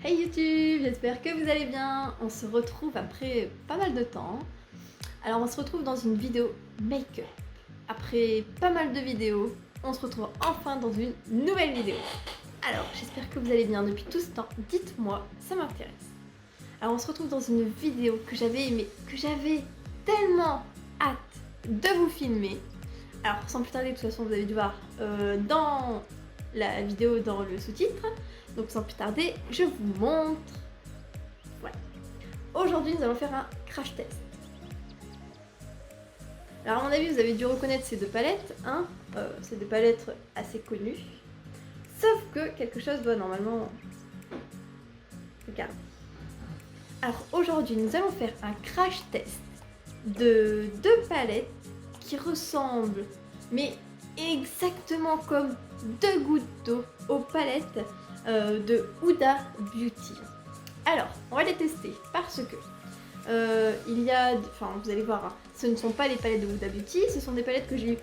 Hey YouTube, j'espère que vous allez bien. On se retrouve après pas mal de temps. Alors on se retrouve dans une vidéo make-up. Après pas mal de vidéos, on se retrouve enfin dans une nouvelle vidéo. Alors j'espère que vous allez bien depuis tout ce temps. Dites-moi, ça m'intéresse. Alors on se retrouve dans une vidéo que j'avais aimée, que j'avais tellement hâte de vous filmer. Alors sans plus tarder, de toute façon vous avez dû voir dans la vidéo dans le sous-titre. Donc sans plus tarder, je vous montre. Voilà. Aujourd'hui, nous allons faire un crash test. Alors à mon avis, vous avez dû reconnaître ces deux palettes. Hein, c'est des palettes assez connues. Sauf que quelque chose doit normalement... Regarde. Alors aujourd'hui, nous allons faire un crash test de deux palettes qui ressemblent, mais exactement comme deux gouttes d'eau aux palettes de Huda Beauty. Alors, on va les tester parce que il y a, enfin vous allez voir, hein, ce ne sont pas les palettes de Huda Beauty, ce sont des palettes que j'ai eu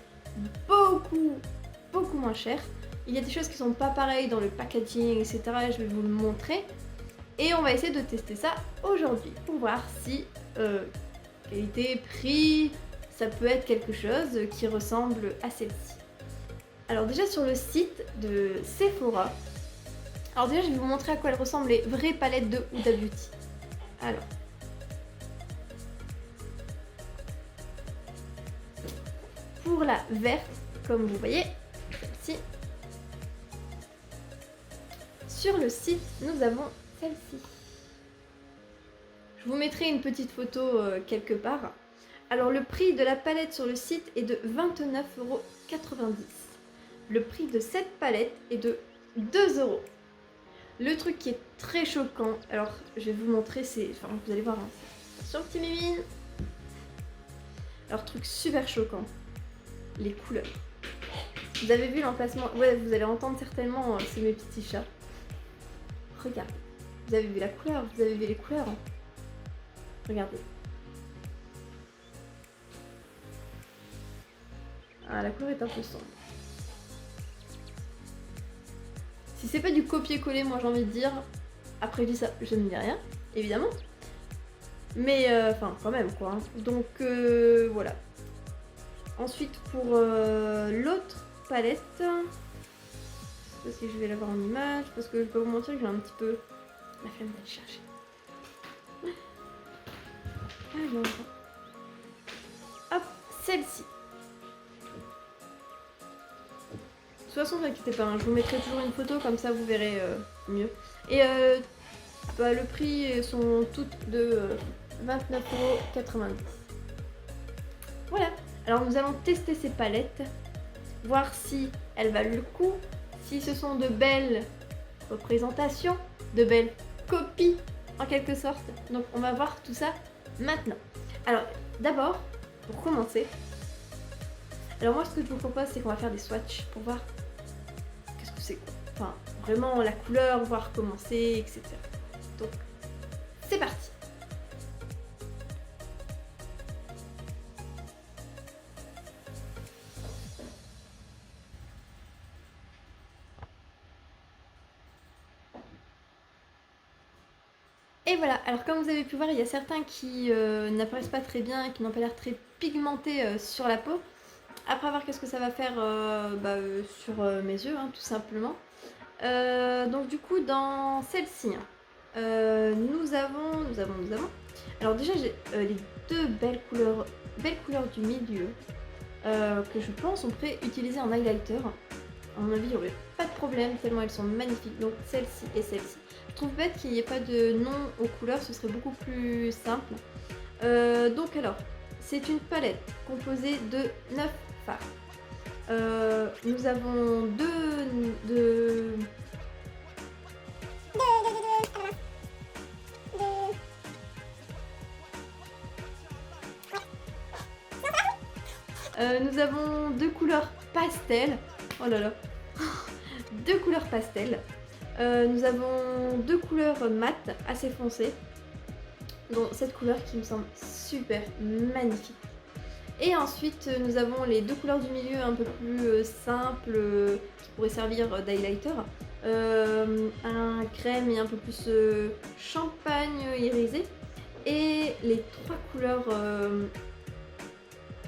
beaucoup moins chères. Il y a des choses qui sont pas pareilles dans le packaging, etc. Je vais vous le montrer. Et on va essayer de tester ça aujourd'hui pour voir si qualité, prix, ça peut être quelque chose qui ressemble à celle-ci. Alors déjà sur le site de Sephora, alors déjà je vais vous montrer à quoi elles ressemblent les vraies palettes de Huda Beauty. Alors, pour la verte, comme vous voyez, celle-ci, sur le site nous avons celle-ci. Je vous mettrai une petite photo quelque part. Alors le prix de la palette sur le site est de 29,90 €. Le prix de cette palette est de 2 €. Le truc qui est très choquant, alors je vais vous montrer, c'est, enfin vous allez voir, hein, sur le petit mimine. Alors truc super choquant, les couleurs. Vous avez vu l'emplacement, ouais vous allez entendre certainement, c'est mes petits chats. Regardez, vous avez vu la couleur, vous avez vu les couleurs. Hein. Regardez. Ah, la couleur est un peu sombre. Si c'est pas du copier-coller, moi j'ai envie de dire, après je dis ça, je ne dis rien, évidemment. Mais enfin quand même quoi. Hein. Donc voilà. Ensuite pour l'autre palette, je sais pas si je vais l'avoir en image, parce que je peux vous mentir que j'ai un petit peu la flemme d'aller chercher. Alors, hop, celle-ci. De toute façon, ne vous inquiétez pas, hein, je vous mettrai toujours une photo, comme ça vous verrez mieux. Et bah, le prix sont toutes de 29,90 €. Voilà, alors nous allons tester ces palettes, voir si elles valent le coup, si ce sont de belles représentations, de belles copies en quelque sorte. Donc on va voir tout ça maintenant. Alors d'abord, pour commencer, alors moi ce que je vous propose c'est qu'on va faire des swatchs pour voir qu'est-ce que c'est, enfin vraiment la couleur, voir comment c'est, etc. Donc c'est parti. Et voilà, alors comme vous avez pu voir, il y a certains qui n'apparaissent pas très bien, qui n'ont pas l'air très pigmentés sur la peau. Après voir qu'est-ce que ça va faire sur mes yeux, hein, tout simplement. Donc du coup, dans celle-ci, nous avons... Alors déjà, j'ai les deux belles couleurs du milieu, que je pense on pourrait utiliser en highlighter. À mon avis, il n'y aurait pas de problème, tellement elles sont magnifiques. Donc celle-ci et celle-ci. Je trouve bête qu'il n'y ait pas de nom aux couleurs, ce serait beaucoup plus simple. Donc alors, c'est une palette composée de 9 fards. Nous avons nous avons deux couleurs pastel. Oh là là. Deux couleurs pastel. Nous avons deux couleurs mat assez foncées. Donc cette couleur qui me semble super magnifique. Et ensuite, nous avons les deux couleurs du milieu un peu plus simples, qui pourraient servir d'highlighter. Un crème et un peu plus champagne irisé. Et les trois couleurs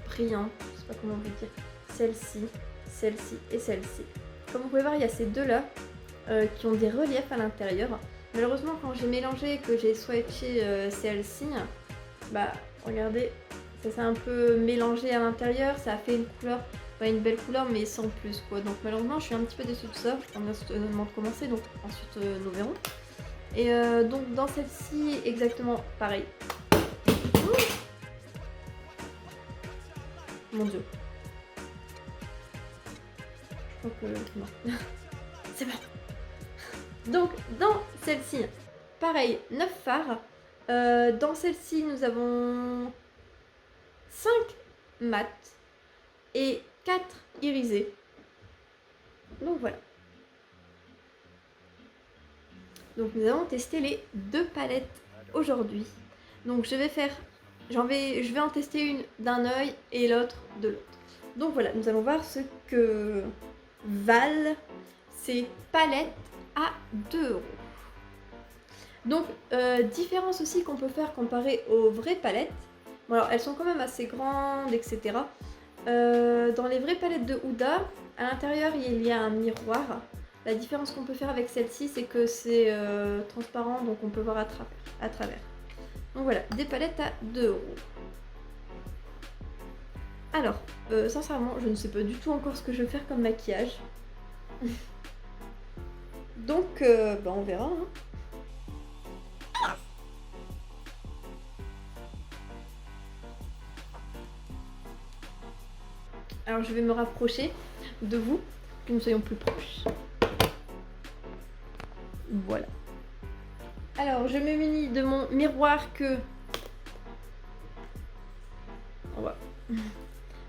brillantes, je sais pas comment vous dire, celle-ci, celle-ci et celle-ci. Comme vous pouvez voir, il y a ces deux-là qui ont des reliefs à l'intérieur. Malheureusement, quand j'ai mélangé et que j'ai swatché celle-ci, bah regardez, ça s'est un peu mélangé à l'intérieur, ça a fait une couleur, une belle couleur mais sans plus quoi. Donc malheureusement je suis un petit peu déçue de ça, on vient seulement de commencer donc ensuite nous verrons. Et donc dans celle-ci exactement pareil. Mon dieu. Je crois que non. C'est bon. Donc dans celle-ci, pareil, 9 fards. Dans celle-ci nous avons 5 mat et 4 irisés. Donc voilà. Donc nous allons tester les deux palettes aujourd'hui. Donc je vais en tester une d'un œil et l'autre de l'autre. Donc voilà, nous allons voir ce que valent ces palettes à 2 €. Donc différence aussi qu'on peut faire comparé aux vraies palettes. Bon, alors elles sont quand même assez grandes, etc. Dans les vraies palettes de Huda, à l'intérieur il y a un miroir. La différence qu'on peut faire avec celle-ci, c'est que c'est transparent, donc on peut voir à travers. Donc voilà, des palettes à 2 €. Alors, sincèrement, je ne sais pas du tout encore ce que je vais faire comme maquillage. Donc, bah on verra. Hein. Alors, je vais me rapprocher de vous, que nous soyons plus proches. Voilà. Alors, je me munis de mon miroir que...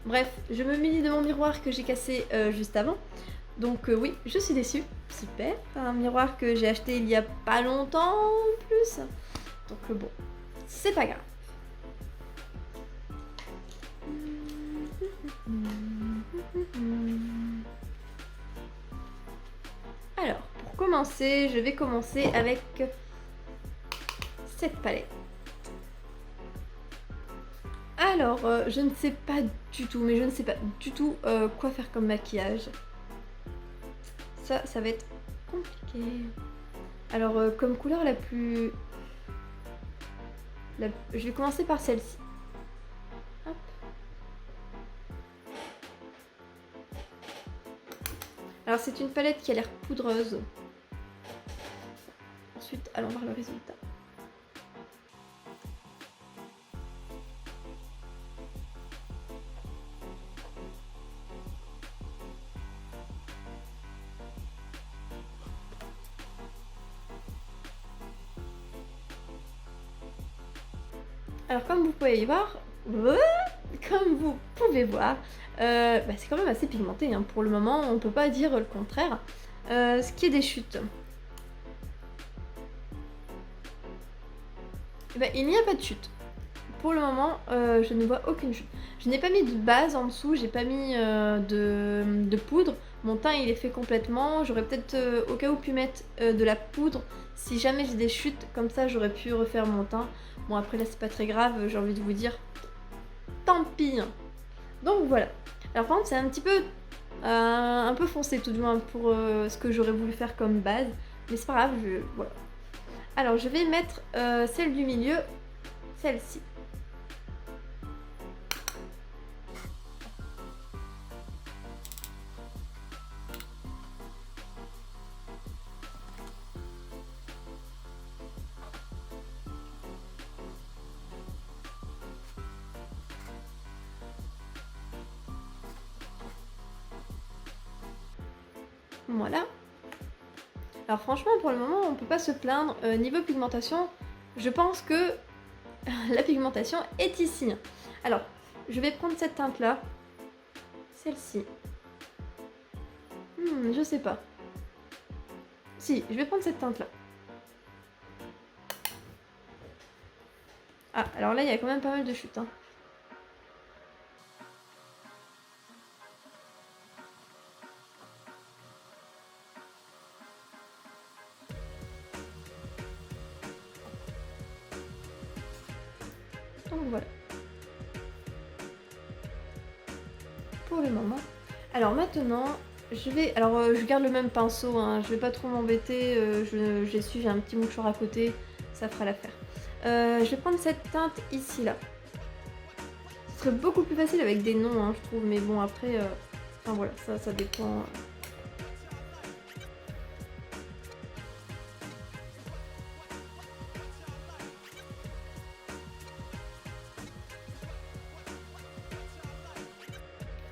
Bref, je me munis de mon miroir que j'ai cassé juste avant. Donc oui, je suis déçue. Super. Un miroir que j'ai acheté il y a pas longtemps en plus. Donc bon, c'est pas grave. Alors, pour commencer, je vais commencer avec cette palette. Alors, je ne sais pas du tout, mais je ne sais pas du tout quoi faire comme maquillage. Ça va être compliqué. Alors, comme couleur la plus... Je vais commencer par celle-ci. Hop. Alors, c'est une palette qui a l'air poudreuse. Ensuite, allons voir le résultat. Alors comme vous pouvez voir, c'est quand même assez pigmenté. Hein. Pour le moment, on ne peut pas dire le contraire. Ce qui est des chutes. Il n'y a pas de chute. Pour le moment, je ne vois aucune chute. Je n'ai pas mis de base en dessous, j'ai pas mis de poudre. Mon teint il est fait complètement. J'aurais peut-être au cas où pu mettre de la poudre. Si jamais j'ai des chutes, comme ça j'aurais pu refaire mon teint. Bon après là c'est pas très grave, j'ai envie de vous dire. Tant pis. Donc voilà. Alors par contre c'est un peu foncé tout du moins pour ce que j'aurais voulu faire comme base. Mais c'est pas grave, voilà. Alors je vais mettre celle du milieu, celle-ci. Voilà. Alors franchement, pour le moment, on peut pas se plaindre. Niveau pigmentation, je pense que la pigmentation est ici. Alors, je vais prendre cette teinte-là. Celle-ci. Je sais pas. Si, je vais prendre cette teinte-là. Ah, alors là, il y a quand même pas mal de chutes. Hein. Donc voilà. Pour le moment. Alors maintenant, je garde le même pinceau, hein, je vais pas trop m'embêter, j'essuie, j'ai un petit mouchoir à côté, ça fera l'affaire. Je vais prendre cette teinte ici, là. Ce serait beaucoup plus facile avec des noms, hein, je trouve, mais bon, après, enfin voilà, ça dépend.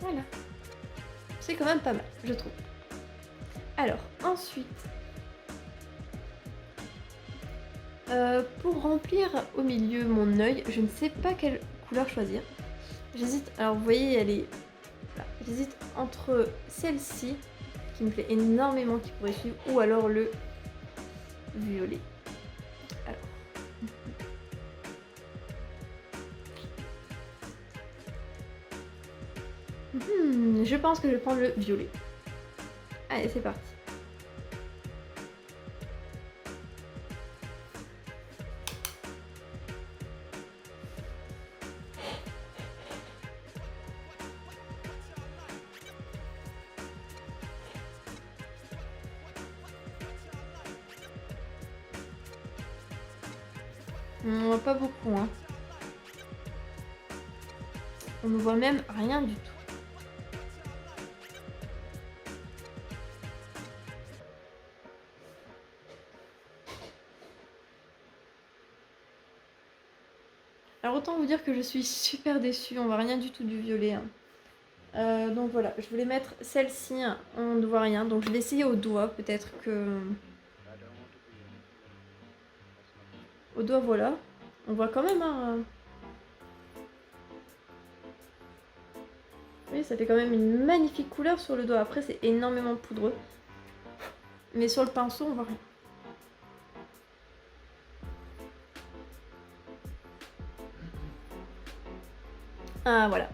Voilà. C'est quand même pas mal, je trouve. Alors, ensuite, pour remplir au milieu mon œil, je ne sais pas quelle couleur choisir. J'hésite, alors vous voyez, elle est... Voilà. J'hésite entre celle-ci, qui me plaît énormément, qui pourrait suivre, ou alors le violet. Alors. Je pense que je vais prendre le violet. Allez, c'est parti. On voit pas beaucoup, hein. On ne voit même rien du tout. Alors autant vous dire que je suis super déçue, on voit rien du tout du violet, hein. Donc voilà, je voulais mettre celle-ci, hein, on ne voit rien, donc je vais essayer au doigt, peut-être que... Au doigt, voilà. On voit quand même, hein. Oui, ça fait quand même une magnifique couleur sur le doigt. Après, c'est énormément poudreux. Mais sur le pinceau, on voit rien. Ah, voilà.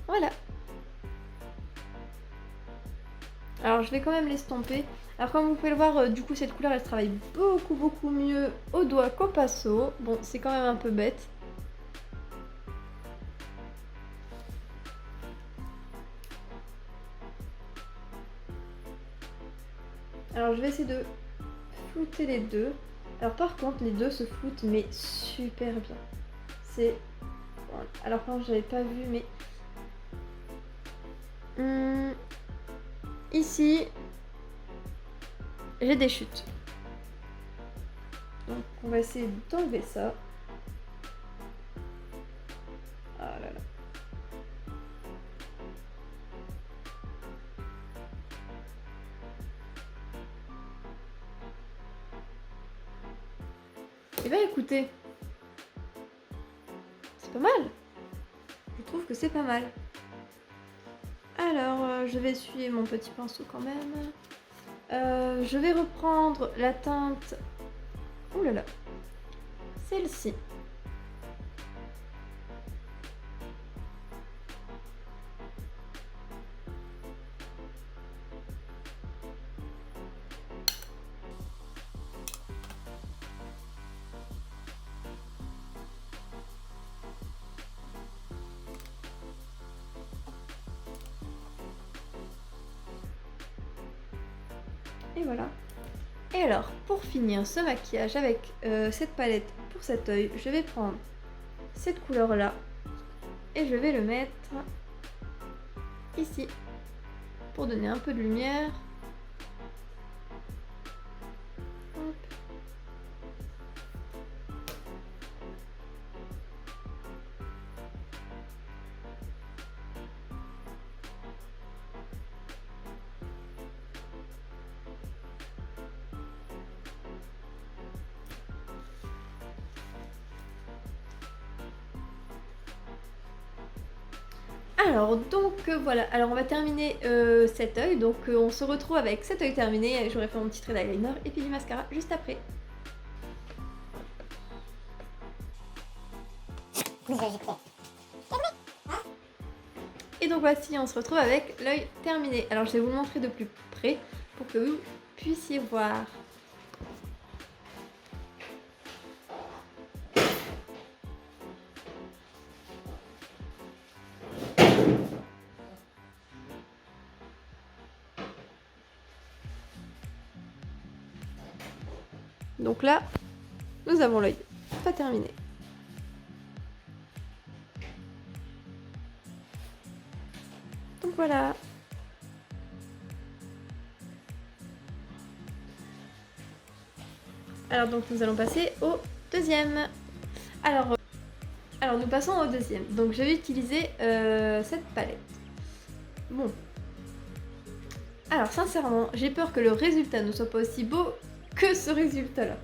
Voilà. Alors je vais quand même l'estomper. Alors comme vous pouvez le voir, du coup cette couleur elle travaille beaucoup mieux au doigt qu'au pinceau. Bon, c'est quand même un peu bête. Alors je vais essayer de flouter les deux. Alors par contre les deux se floutent mais super bien. C'est... Alors quand j'avais pas vu mais... Ici, j'ai des chutes. Donc on va essayer d'enlever ça. Ah là là. Eh bien écoutez, c'est pas mal. Je trouve que c'est pas mal. Alors, je vais essuyer mon petit pinceau quand même. Je vais reprendre la teinte... Ouh là là. Celle-ci. Et voilà. Et alors, pour finir ce maquillage avec cette palette pour cet œil, je vais prendre cette couleur-là et je vais le mettre ici pour donner un peu de lumière. Hop. Alors donc voilà, alors on va terminer cet œil, donc on se retrouve avec cet œil terminé, j'aurai fait mon petit trait d'eyeliner et puis du mascara juste après. Et donc voici, on se retrouve avec l'œil terminé. Alors je vais vous le montrer de plus près pour que vous puissiez voir. Donc là, nous avons l'œil pas terminé. Donc voilà. Alors donc nous allons passer au deuxième. Alors nous passons au deuxième. Donc je vais utiliser cette palette. Bon. Alors sincèrement, j'ai peur que le résultat ne soit pas aussi beau que ce résultat-là.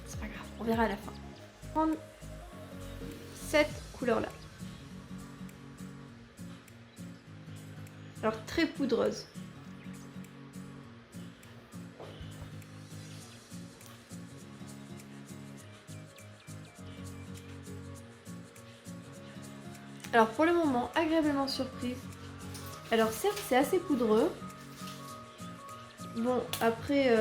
C'est pas grave, on verra à la fin. Prendre cette couleur-là. Alors très poudreuse. Alors pour le moment, agréablement surprise. Alors certes, c'est assez poudreux. Bon, après,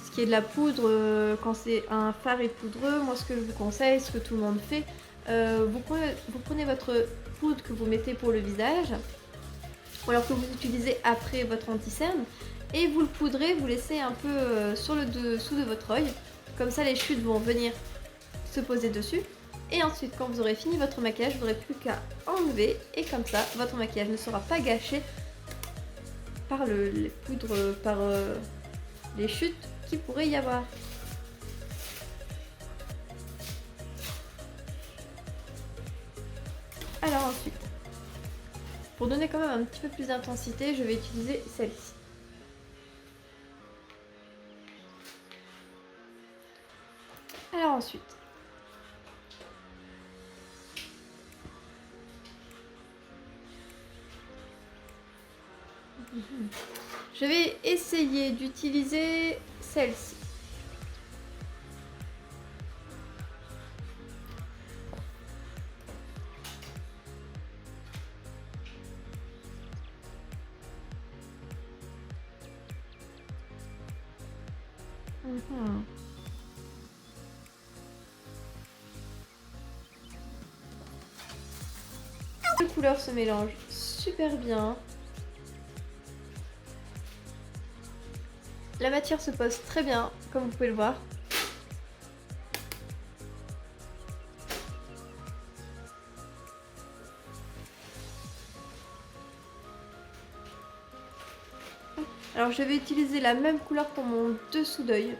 ce qui est de la poudre, quand c'est un fard et poudreux, moi ce que je vous conseille, ce que tout le monde fait, vous prenez votre poudre que vous mettez pour le visage, ou alors que vous utilisez après votre anti-cerne, et vous le poudrez, vous laissez un peu sur le dessous de votre œil. Comme ça, les chutes vont venir se poser dessus. Et ensuite, quand vous aurez fini votre maquillage, vous n'aurez plus qu'à enlever. Et comme ça, votre maquillage ne sera pas gâché par les poudres, par les chutes qu'il pourrait y avoir. Alors ensuite, pour donner quand même un petit peu plus d'intensité, je vais utiliser celle-ci. Alors ensuite, je vais essayer d'utiliser celle-ci. Les couleurs se mélangent super bien. La matière se pose très bien, comme vous pouvez le voir. Alors je vais utiliser la même couleur pour mon dessous d'œil.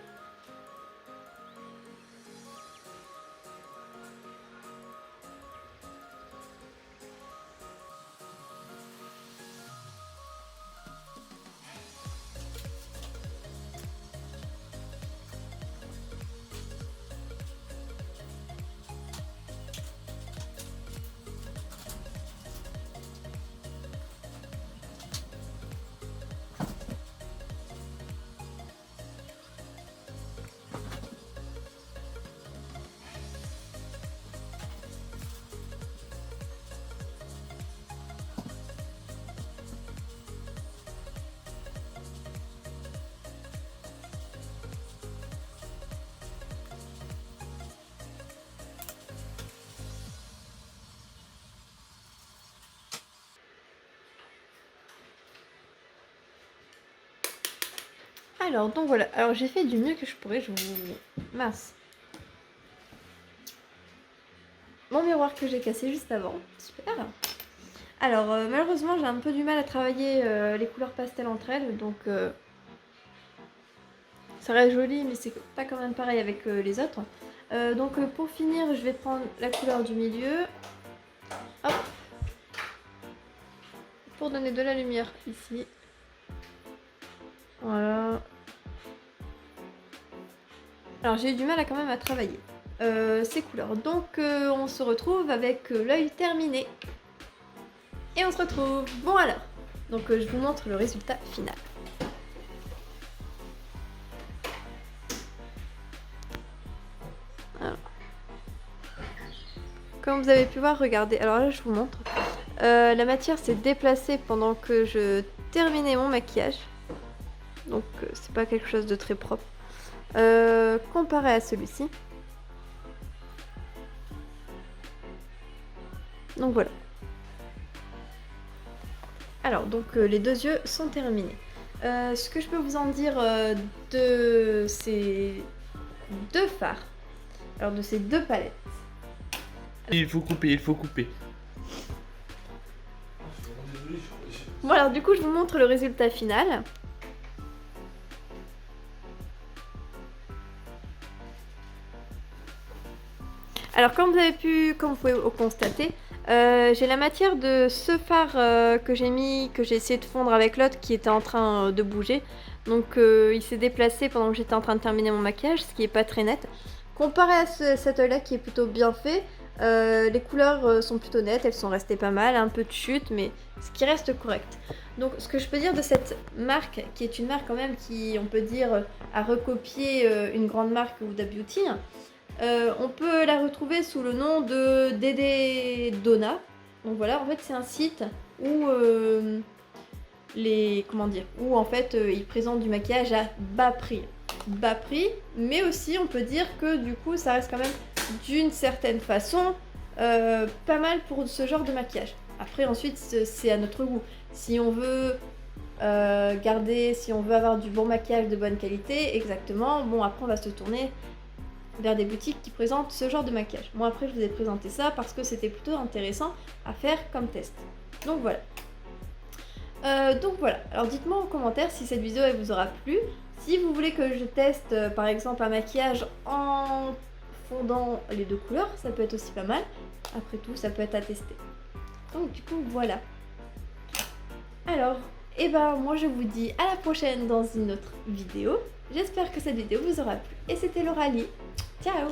Alors, donc voilà. Alors, j'ai fait du mieux que je pourrais. Je vous... Mince. Mon miroir que j'ai cassé juste avant. Super. Alors, malheureusement, j'ai un peu du mal à travailler les couleurs pastel entre elles. Donc, ça reste joli, mais c'est pas quand même pareil avec les autres. Donc, pour finir, je vais prendre la couleur du milieu. Hop. Pour donner de la lumière ici. Voilà. Alors j'ai eu du mal à quand même à travailler. ces couleurs. Donc on se retrouve avec l'œil terminé. Et on se retrouve. Bon alors, donc je vous montre le résultat final. Alors. Comme vous avez pu voir, regardez, alors là je vous montre. La matière s'est déplacée pendant que je terminais mon maquillage. Donc c'est pas quelque chose de très propre. Comparé à celui-ci. Donc voilà. Alors donc les deux yeux sont terminés. Ce que je peux vous en dire de ces deux fards, alors de ces deux palettes. Il faut couper, il faut couper. Bon alors du coup je vous montre le résultat final. Alors comme vous pouvez le constater, j'ai la matière de ce fard que j'ai essayé de fondre avec l'autre qui était en train de bouger. Donc il s'est déplacé pendant que j'étais en train de terminer mon maquillage, ce qui est pas très net. Comparé à cet œil là qui est plutôt bien fait, les couleurs sont plutôt nettes, elles sont restées pas mal, un peu de chute, mais ce qui reste correct. Donc ce que je peux dire de cette marque, qui est une marque quand même qui, on peut dire, a recopié une grande marque Huda Beauty, on peut la retrouver sous le nom de Dédé Donna. Donc voilà, en fait c'est un site où où en fait ils présentent du maquillage à bas prix. Bas prix, mais aussi on peut dire que du coup ça reste quand même d'une certaine façon pas mal pour ce genre de maquillage. Après ensuite c'est à notre goût. Si on veut si on veut avoir du bon maquillage de bonne qualité, exactement, bon après on va se tourner vers des boutiques qui présentent ce genre de maquillage. Moi après je vous ai présenté ça parce que c'était plutôt intéressant à faire comme test. Donc voilà. Alors dites-moi en commentaire si cette vidéo elle vous aura plu. Si vous voulez que je teste par exemple un maquillage en fondant les deux couleurs, ça peut être aussi pas mal. Après tout, ça peut être à tester. Donc du coup, voilà. Alors, moi je vous dis à la prochaine dans une autre vidéo. J'espère que cette vidéo vous aura plu. Et c'était Lauralie. Ciao!